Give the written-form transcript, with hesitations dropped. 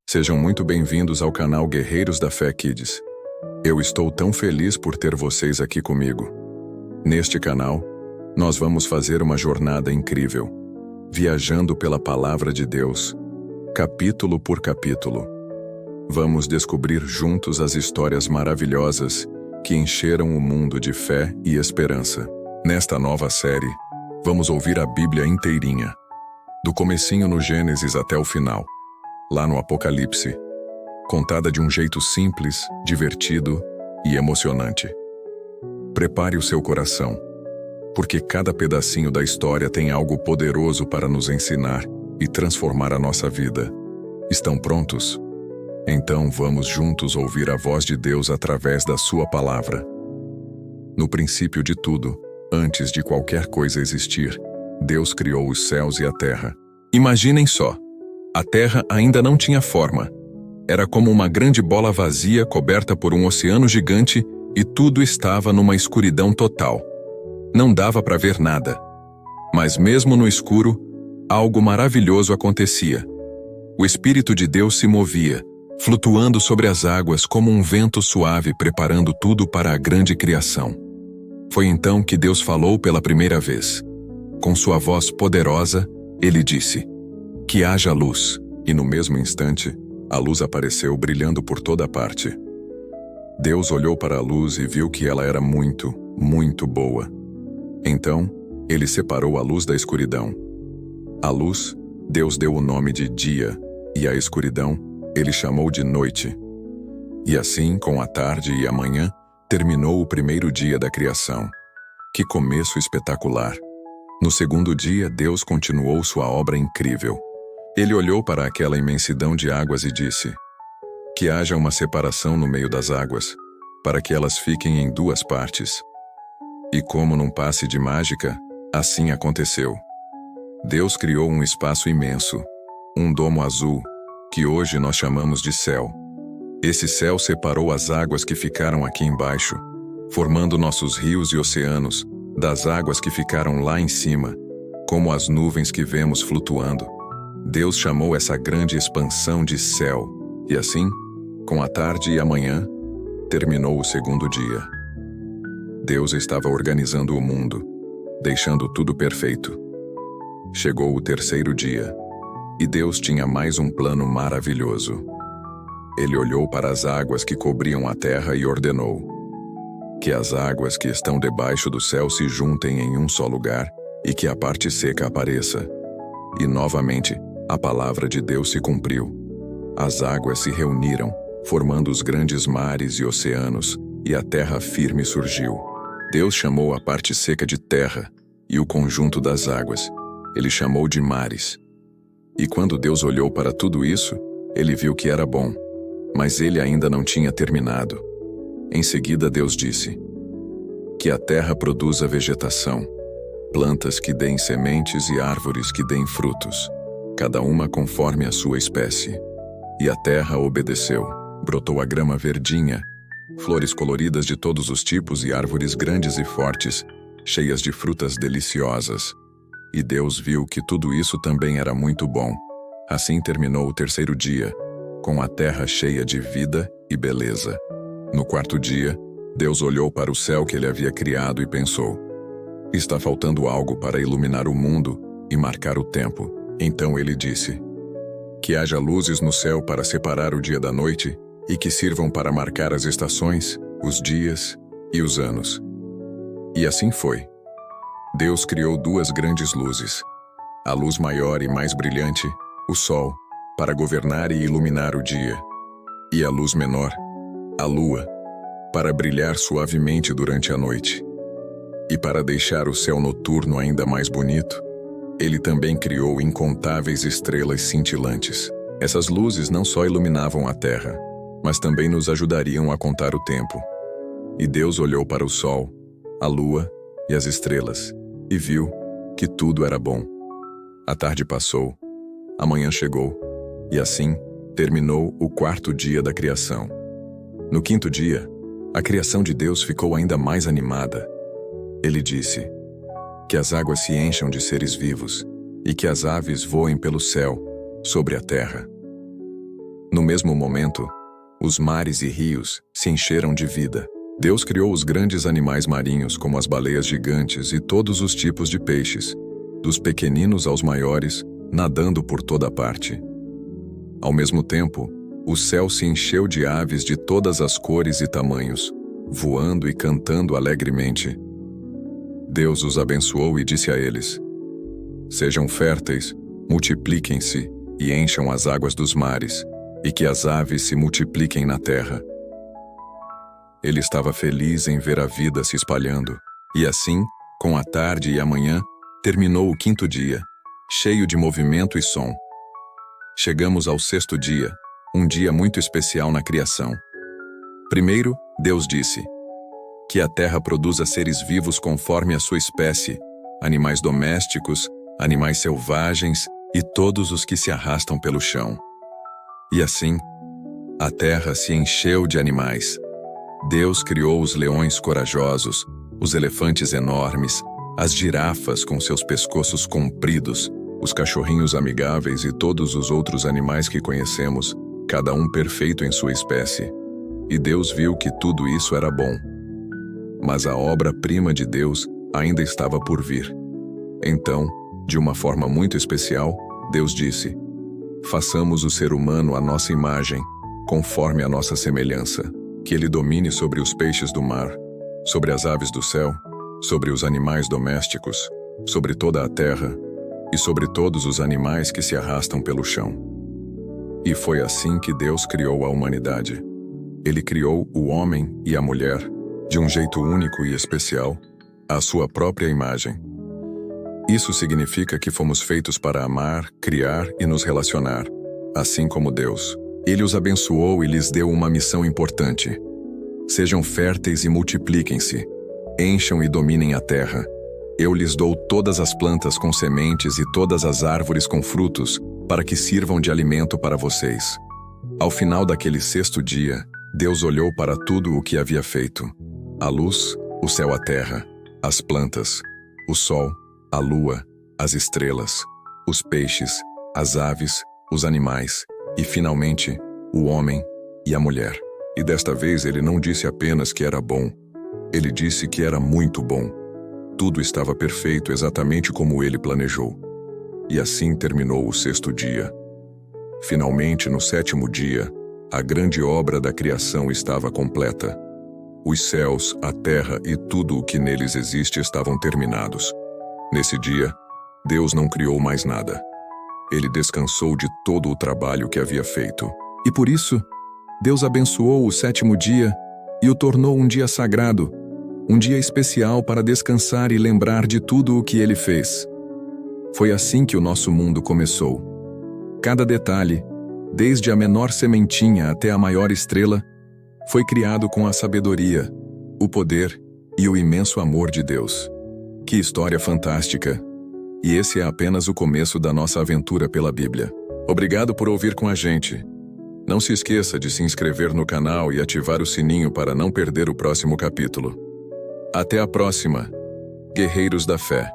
Sejam muito bem-vindos ao canal Guerreiros da Fé Kids. Eu estou tão feliz por ter vocês aqui comigo. Neste canal, nós vamos fazer uma jornada incrível, viajando pela Palavra de Deus, capítulo por capítulo. Vamos descobrir juntos as histórias maravilhosas que encheram o mundo de fé e esperança. Nesta nova série, vamos ouvir a Bíblia inteirinha, do comecinho no Gênesis até o final, lá no Apocalipse, contada de um jeito simples, divertido e emocionante. Prepare o seu coração, porque cada pedacinho da história tem algo poderoso para nos ensinar e transformar a nossa vida. Estão prontos? Então vamos juntos ouvir a voz de Deus através da sua palavra. No princípio de tudo, antes de qualquer coisa existir, Deus criou os céus e a terra. Imaginem só. A terra ainda não tinha forma. Era como uma grande bola vazia coberta por um oceano gigante e tudo estava numa escuridão total. Não dava para ver nada. Mas mesmo no escuro, algo maravilhoso acontecia. O Espírito de Deus se movia, flutuando sobre as águas como um vento suave, preparando tudo para a grande criação. Foi então que Deus falou pela primeira vez. Com sua voz poderosa, ele disse: "Que haja luz", e no mesmo instante, a luz apareceu brilhando por toda parte. Deus olhou para a luz e viu que ela era muito, muito boa. Então, ele separou a luz da escuridão. A luz, Deus deu o nome de dia, e a escuridão, ele chamou de noite. E assim, com a tarde e a manhã, terminou o primeiro dia da criação. Que começo espetacular! No segundo dia, Deus continuou sua obra incrível. Ele olhou para aquela imensidão de águas e disse: "Que haja uma separação no meio das águas, para que elas fiquem em duas partes." E como num passe de mágica, assim aconteceu. Deus criou um espaço imenso, um domo azul, que hoje nós chamamos de céu. Esse céu separou as águas que ficaram aqui embaixo, formando nossos rios e oceanos, das águas que ficaram lá em cima, como as nuvens que vemos flutuando. Deus chamou essa grande expansão de céu, e assim, com a tarde e a manhã, terminou o segundo dia. Deus estava organizando o mundo, deixando tudo perfeito. Chegou o terceiro dia, e Deus tinha mais um plano maravilhoso. Ele olhou para as águas que cobriam a terra e ordenou: "Que as águas que estão debaixo do céu se juntem em um só lugar, e que a parte seca apareça." E novamente, a palavra de Deus se cumpriu. As águas se reuniram, formando os grandes mares e oceanos, e a terra firme surgiu. Deus chamou a parte seca de terra, e o conjunto das águas, ele chamou de mares. E quando Deus olhou para tudo isso, ele viu que era bom, mas ele ainda não tinha terminado. Em seguida, Deus disse: "Que a terra produza vegetação, plantas que deem sementes e árvores que deem frutos, cada uma conforme a sua espécie." E a terra obedeceu. Brotou a grama verdinha, flores coloridas de todos os tipos e árvores grandes e fortes, cheias de frutas deliciosas. E Deus viu que tudo isso também era muito bom. Assim terminou o terceiro dia, com a terra cheia de vida e beleza. No quarto dia, Deus olhou para o céu que ele havia criado e pensou: "Está faltando algo para iluminar o mundo e marcar o tempo." Então ele disse: "Que haja luzes no céu para separar o dia da noite e que sirvam para marcar as estações, os dias e os anos." E assim foi. Deus criou duas grandes luzes: a luz maior e mais brilhante, o sol, para governar e iluminar o dia, e a luz menor, a lua, para brilhar suavemente durante a noite. E para deixar o céu noturno ainda mais bonito, ele também criou incontáveis estrelas cintilantes. Essas luzes não só iluminavam a terra, mas também nos ajudariam a contar o tempo. E Deus olhou para o sol, a lua e as estrelas, e viu que tudo era bom. A tarde passou, a manhã chegou, e assim terminou o quarto dia da criação. No quinto dia, a criação de Deus ficou ainda mais animada. Ele disse: "Que as águas se encham de seres vivos, e que as aves voem pelo céu, sobre a terra." No mesmo momento, os mares e rios se encheram de vida. Deus criou os grandes animais marinhos, como as baleias gigantes e todos os tipos de peixes, dos pequeninos aos maiores, nadando por toda parte. Ao mesmo tempo, o céu se encheu de aves de todas as cores e tamanhos, voando e cantando alegremente. Deus os abençoou e disse a eles: Sejam férteis, multipliquem-se e encham as águas dos mares, e que as aves se multipliquem na terra. Ele estava feliz em ver a vida se espalhando, e assim, com a tarde e a manhã, terminou o 5º dia, cheio de movimento e som. Chegamos ao 6º dia, um dia muito especial na criação. Primeiro, Deus disse: Que a terra produza seres vivos conforme a sua espécie, animais domésticos, animais selvagens e todos os que se arrastam pelo chão. E assim, a terra se encheu de animais. Deus criou os leões corajosos, os elefantes enormes, as girafas com seus pescoços compridos, os cachorrinhos amigáveis e todos os outros animais que conhecemos, cada um perfeito em sua espécie. E Deus viu que tudo isso era bom. Mas a obra-prima de Deus ainda estava por vir. Então, de uma forma muito especial, Deus disse: Façamos o ser humano à nossa imagem, conforme a nossa semelhança, que ele domine sobre os peixes do mar, sobre as aves do céu, sobre os animais domésticos, sobre toda a terra e sobre todos os animais que se arrastam pelo chão. E foi assim que Deus criou a humanidade. Ele criou o homem e a mulher, de um jeito único e especial, à sua própria imagem. Isso significa que fomos feitos para amar, criar e nos relacionar, assim como Deus. Ele os abençoou e lhes deu uma missão importante. Sejam férteis e multipliquem-se, encham e dominem a terra. Eu lhes dou todas as plantas com sementes e todas as árvores com frutos, para que sirvam de alimento para vocês. Ao final daquele 6º dia, Deus olhou para tudo o que havia feito: a luz, o céu, a terra, as plantas, o sol, a lua, as estrelas, os peixes, as aves, os animais e, finalmente, o homem e a mulher. E desta vez ele não disse apenas que era bom, ele disse que era muito bom. Tudo estava perfeito exatamente como ele planejou. E assim terminou o 6º dia. Finalmente, no 7º dia, a grande obra da criação estava completa. Os céus, a terra e tudo o que neles existe estavam terminados. Nesse dia, Deus não criou mais nada. Ele descansou de todo o trabalho que havia feito. E por isso, Deus abençoou o 7º dia e o tornou um dia sagrado, um dia especial para descansar e lembrar de tudo o que ele fez. Foi assim que o nosso mundo começou. Cada detalhe, desde a menor sementinha até a maior estrela, foi criado com a sabedoria, o poder e o imenso amor de Deus. Que história fantástica! E esse é apenas o começo da nossa aventura pela Bíblia. Obrigado por ouvir com a gente. Não se esqueça de se inscrever no canal e ativar o sininho para não perder o próximo capítulo. Até a próxima, Guerreiros da Fé.